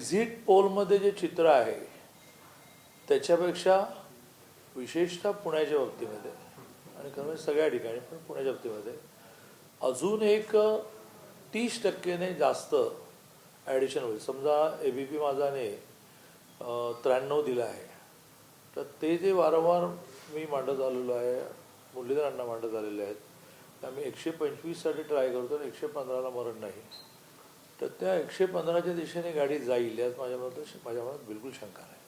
Exit पोलमध्ये जे चित्र आहे त्याच्यापेक्षा विशेषतः पुण्याच्या बाबतीमध्ये आणि खरं म्हणजे सगळ्या ठिकाणी पण पुण्याच्या बाबतीमध्ये अजून एक 30% जास्त ॲडिशन होईल. समजा ABP माझाने 93 दिलं आहे, तर ते जे वारंवार मी मांडत आलेलो आहे, मुरलीधरांना मांडत आलेले आहेत, आम्ही 125साठी ट्राय करतो आणि 115ला मरण नाही. तर त्या 115च्या दिशेने गाडी जाईल यात माझ्या मनात बिलकुल शंका नाही.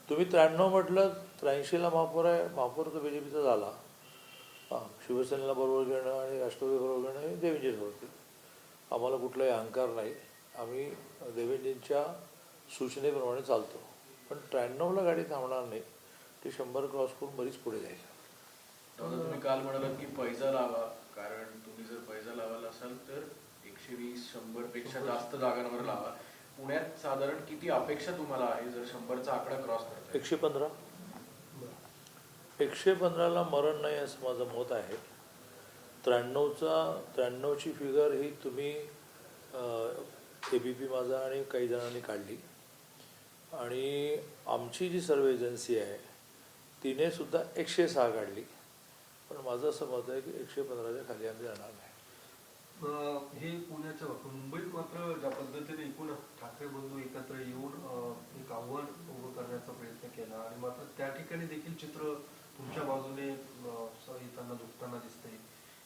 तुम्ही 93 म्हटलं, 83ला महापौर आहे, महापौर तर BJPचा झाला. शिवसेनेला बरोबर घेणं आणि राष्ट्रवादी बरोबर घेणं हे देवेंद्रजीच होतील. आम्हाला कुठलाही अहंकार नाही. आम्ही देवेंद्रजींच्या सूचनेप्रमाणे चालतो. पण 93ला गाडी थांबणार नाही. ती 100 क्रॉस करून बरीच पुढे जाईल. तुम्ही काल म्हणालात की पैजा लावा, कारण तुम्ही जर पैजा लावायला असाल तर 120-100 पेक्षा जास्त जागांवर लावा. पुण्यात साधारण किती अपेक्षा तुम्हाला आहे जर 100चा आकडा क्रॉस करता? 115. 115ला मरण नाही असं माझं मत आहे. 93ची फिगर ही तुम्ही ABP माझा आणि काही जणांनी काढली आणि आमची जी सर्वे एजन्सी आहे तिने सुद्धा 106 काढली. पण माझं असं मत आहे की 115च्या खाली आम्ही जाणार नाही. हे पुण्याच्या मुंबईत मात्र ज्या पद्धतीने एकूण ठाकरे बंधू एकत्र येऊन एक आव्हान उभं करण्याचा प्रयत्न केला आणि मात्र त्या ठिकाणी देखील चित्र तुमच्या बाजूने येताना दुखताना दिसतंय.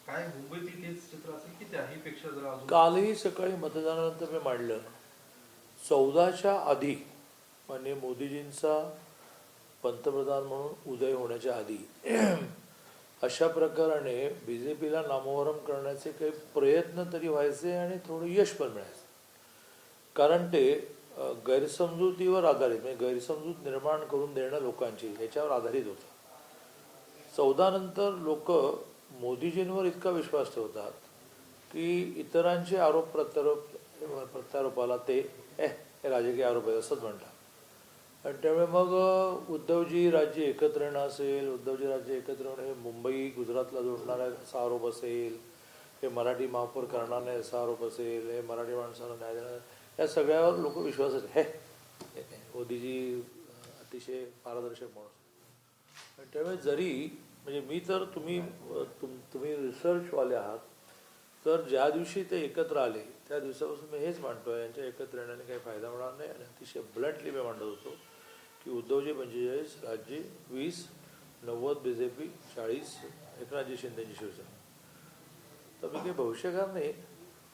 काय मुंबईत तेच चित्र असेल की त्याहीपेक्षा जरा अजून? कालही सकाळी मतदानानंतर मी मांडलं, 14च्या आधी म्हणजे मोदीजींचा पंतप्रधान म्हणून उदय होण्याच्या आधी अशा प्रकाराने BJPला नामोहरम करण्याचे काही प्रयत्न तरी व्हायचे आणि थोडं यश पण मिळायचं. कारण ते गैरसमजुतीवर आधारित, म्हणजे गैरसमजूत निर्माण करून देणं लोकांची याच्यावर आधारित होतं. 14 नंतर लोक मोदीजींवर इतका विश्वास ठेवतात की इतरांचे आरोप प्रत्यारोपाला ते हे राजकीय आरोप आहे असंच म्हणतात. आणि त्यामुळे मग उद्धवजी राज्य एकत्र येणं असेल, उद्धवजी राज्य एकत्र येणं हे मुंबई गुजरातला जोडणारा असा आरोप असेल, हे मराठी महापौर करणार नाही असा आरोप असेल, हे मराठी माणसाला न्याय देणार, या सगळ्यावर लोक विश्वासच हे मोदीजी अतिशय पारदर्शक माणूस. आणि त्यामुळे जरी म्हणजे मी तर तुम्ही रिसर्चवाले आहात, तर ज्या दिवशी ते एकत्र आले त्या दिवसापासून मी हेच मांडतो आहे, यांच्या एकत्र येण्याने काही फायदा होणार नाही. आणि अतिशय ब्लंटली मी मांडत होतो की उद्धवजी 45, राजजी 20, 90 BJP, 40 एकनाथजी शिंदेची शिवसेना. तर मी काही भविष्यकार नाही,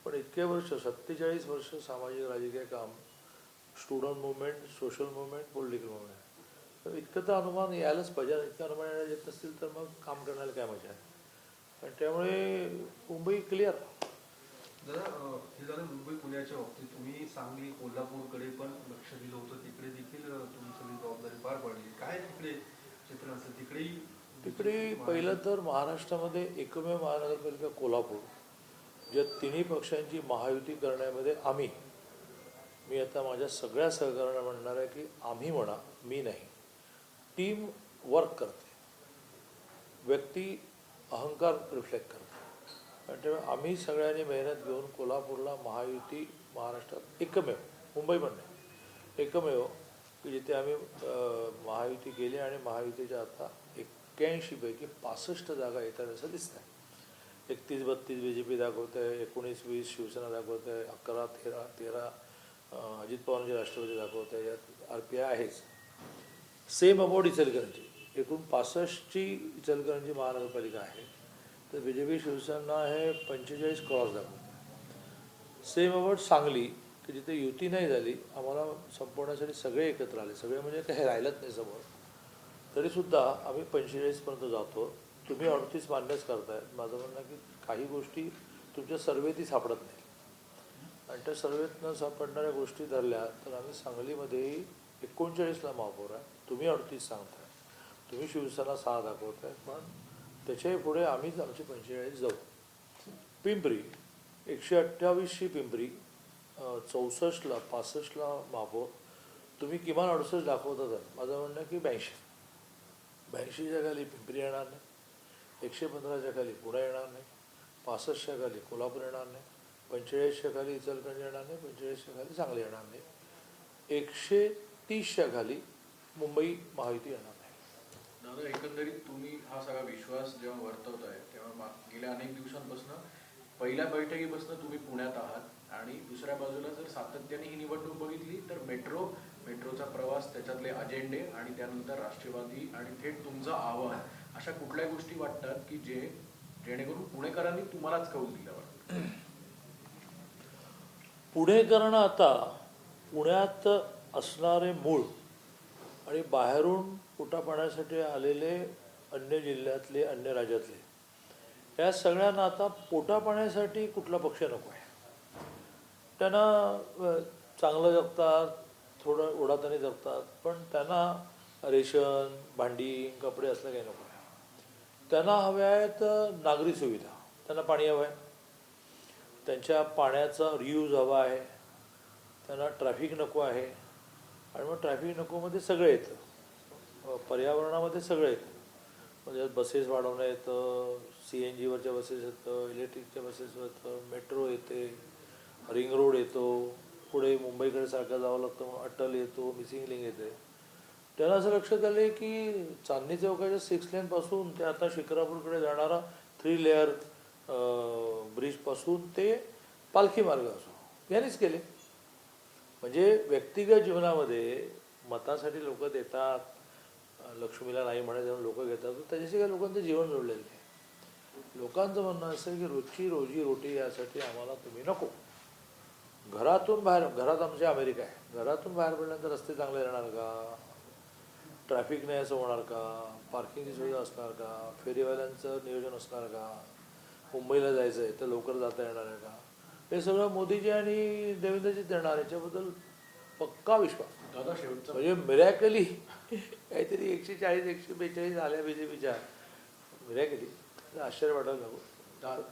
पण इतके वर्ष 47 वर्ष सामाजिक राजकीय काम, student movement, social movement, political movement, तर इतकं तर अनुमान यायलाच पाहिजे. इतकं अनुमान यायला येत नसतील तर मग काम करण्याला काय मजा आहे. आणि त्यामुळे मुंबई क्लिअर. जरा हे झालं मुंबई पुण्याच्या बाबतीत. तुम्ही सांगली कोल्हापूरकडे पण लक्ष दिलं होतं, तिकडे देखील तुम्ही सगळी जबाबदारी पार पाडली. काय तिकडे चित्र असेल? तिकडे पहिलं तर महाराष्ट्रामध्ये एकमेव महानगरपालिका कोल्हापूर, ज्या तिन्ही पक्षांची महायुती करण्यामध्ये मी आता माझ्या सगळ्या सहकार्यांना म्हणणार आहे की आम्ही म्हणा, मी नाही, टीम वर्क करते, व्यक्ती अहंकार रिफ्लेक्ट करते. आणि त्यामुळे आम्ही सगळ्यांनी मेहनत घेऊन कोल्हापूरला महायुती महाराष्ट्रात एकमेव, मुंबई पण नाही, एकमेव की जिथे आम्ही महायुती केली आणि महायुतीच्या आता 81 पैकी 65 जागा येतात असं दिसत आहे. 31-32 BJP दाखवत आहे, 19-20 शिवसेना दाखवत आहे, 11-13 अजित पवारांची राष्ट्रवादी दाखवत आहे, यात RPI आहेच. सेम अबाउट इचलकरंजी, एकूण 65ची इचलकरंजी महानगरपालिका आहे, तर BJP शिवसेना हे 45 क्रॉस दाखवते. सेम अबाउट सांगली की जिथे युती नाही झाली, आम्हाला संपवण्यासाठी सगळे एकत्र आले, सगळे म्हणजे काही राहिलंच नाही समोर, तरीसुद्धा आम्ही 45पर्यंत जातो. तुम्ही 38 मान्यच करताय. माझं म्हणणं की काही गोष्टी तुमच्या सर्वेतही सापडत नाही आणि त्या सर्वेत न सापडणाऱ्या गोष्टी धरल्या तर आम्ही सांगलीमध्येही 39ला महापौर आहे, तुम्ही 38 सांगताय, तुम्ही शिवसेना 6 दाखवताय, पण त्याच्याही पुढे आम्हीच आमची 45 जाऊ. पिंपरी 128ची पिंपरी, 64ला 65ला महापौर, तुम्ही किमान 68 दाखवतात. माझं म्हणणं की 82च्या खाली पिंपरी येणार नाही, 115च्या खाली पुणे येणार नाही, 65च्या खाली कोल्हापूर येणार नाही, 45च्या खाली इचलकरंजी येणार नाही, 45च्या खाली सांगली येणार नाही. 130च्या खाली मुंबई महायुती येणार नाही. दादा, एकंदरीत तुम्ही हा सगळा विश्वास जेव्हा वर्तवताय तेव्हा गेल्या अनेक दिवसांपासून पहिल्या बैठकीपासून तुम्ही पुण्यात आहात आणि दुसऱ्या बाजूला जर सातत्याने ही निवडणूक बघितली तर मेट्रोचा प्रवास, त्याच्यातले अजेंडे आणि त्यानंतर राष्ट्रवादी आणि थेट तुमचं आव्हान, अशा कुठल्या गोष्टी वाटतात की जेणेकरून पुणेकरांनी तुम्हालाच कौल दिलं वाटतं? पुणेकरांना आता पुण्यात असणारे मूळ आणि बाहेरून पोटापाण्यासाठी आलेले अन्य जिल्ह्यातले, अन्य राज्यातले, या सगळ्यांना आता पोटापाण्यासाठी कुठला पक्ष नको आहे. त्यांना चांगलं जगतात, थोडं ओढाताणी जगतात, पण त्यांना रेशन, भांडी, कपडे असलं काही नको आहे. त्यांना हव्या आहेत नागरी सुविधा, त्यांना पाणी हवं आहे, त्यांच्या पाण्याचा रियूज हवा आहे, त्यांना ट्रॅफिक नको आहे. आणि मग ट्रॅफिक नकोमध्ये सगळं येतं, पर्यावरणामध्ये सगळं येतं. म्हणजे बसेस वाढवणं येतं, CNGवरच्या बसेस येतं, इलेक्ट्रिकच्या बसेस येतं, मेट्रो येते, रिंग रोड येतो, पुढे मुंबईकडे सारखं जावं लागतं मग अटल येतो, मिसिंग लिंक येते. त्यांना असं लक्षात आलं आहे की चांदणी चौकाच्या 6 लेनपासून ते आता शिक्रापूरकडे जाणारा 3 लेअर ब्रिजपासून ते पालखी मार्ग असो, यांनीच केले. म्हणजे व्यक्तिगत जीवनामध्ये मतासाठी लोक देतात, लक्ष्मीला नाही म्हणत म्हणून लोक घेतात, तर त्याच्याशी काय लोकांचं जीवन जोडलेलं आहे. लोकांचं म्हणणं असं की रोजची रोजी रोटी यासाठी आम्हाला तुम्ही नको. घरातून बाहेर, घरात आमची अमेरिका आहे, घरातून बाहेर पडल्यानंतर रस्ते चांगले राहणार का, ट्रॅफिक नाही असं होणार का, पार्किंगची सुविधा असणार का, फेरीवाल्यांचं नियोजन असणार का, मुंबईला जायचं आहे तर लवकर जाता येणार आहे का, हे सगळं मोदीजी आणि देवेंद्रजी देणार, याच्याबद्दल पक्का विश्वास. दादा, शेवटचा म्हणजे मिरॅकली काहीतरी 140-142 आल्या BJPच्या, मिरॅकली आश्चर्य वाटायला लागू,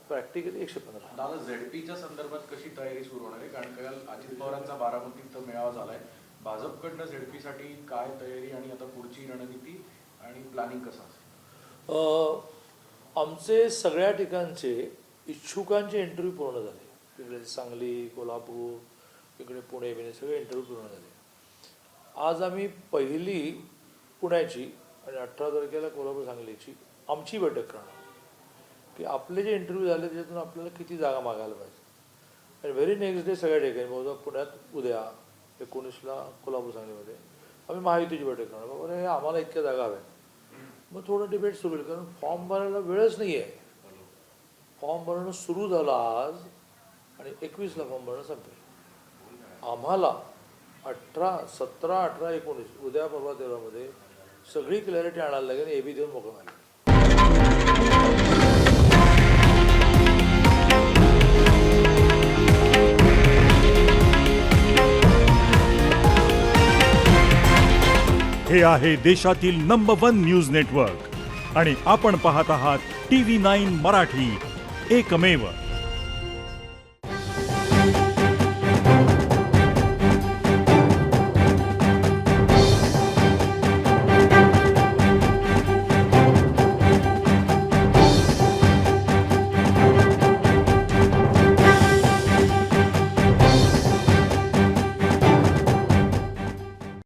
प्रॅक्टिकली 115. दादा, ZPच्या संदर्भात कशी तयारी सुरू होणार आहे? कारण काल अजित पवारांचा बारामतीत मेळावा झालाय. भाजपकडनं ZPसाठी काय तयारी आणि आता पुढची रणनीती आणि प्लॅनिंग कसं असेल? आमचे सगळ्या ठिकाणचे इच्छुकांचे इंटरव्ह्यू पूर्ण झाले. इकडे सांगली, कोल्हापूर, इकडे पुणे बिणे सगळे इंटरव्ह्यू पूर्ण झाले. आज आम्ही पहिली पुण्याची आणि 18 तारखेला कोल्हापूर सांगलीची आमची बैठक करणार की आपले जे इंटरव्ह्यू झाले त्याच्यातून आपल्याला किती जागा मागायला पाहिजे. आणि व्हेरी नेक्स्ट डे सगळ्या ठिकाणी बहुधा पुण्यात उद्या 19ला कोल्हापूर सांगलीमध्ये आम्ही महायुतीची बैठक करणार. बाबा हे आम्हाला इतक्या जागा हव्या. मग थोडं डिबेट सुरू होईल, कारण फॉर्म भरायला वेळच नाही आहे. फॉर्म भरणं सुरू झालं आज आणि 21ला फॉर्म भरणं संपेल. आम्हाला 18, 17, 18, 19 उद्या परवा तेव्हामध्ये सगळी क्लॅरिटी आणायला लागेल. AB देऊन मोकळं व्हायला. हे आहे देशातील नंबर 1 न्यूज नेटवर्क आणि आपण पाहत आहात TV9 मराठी, एकमेव.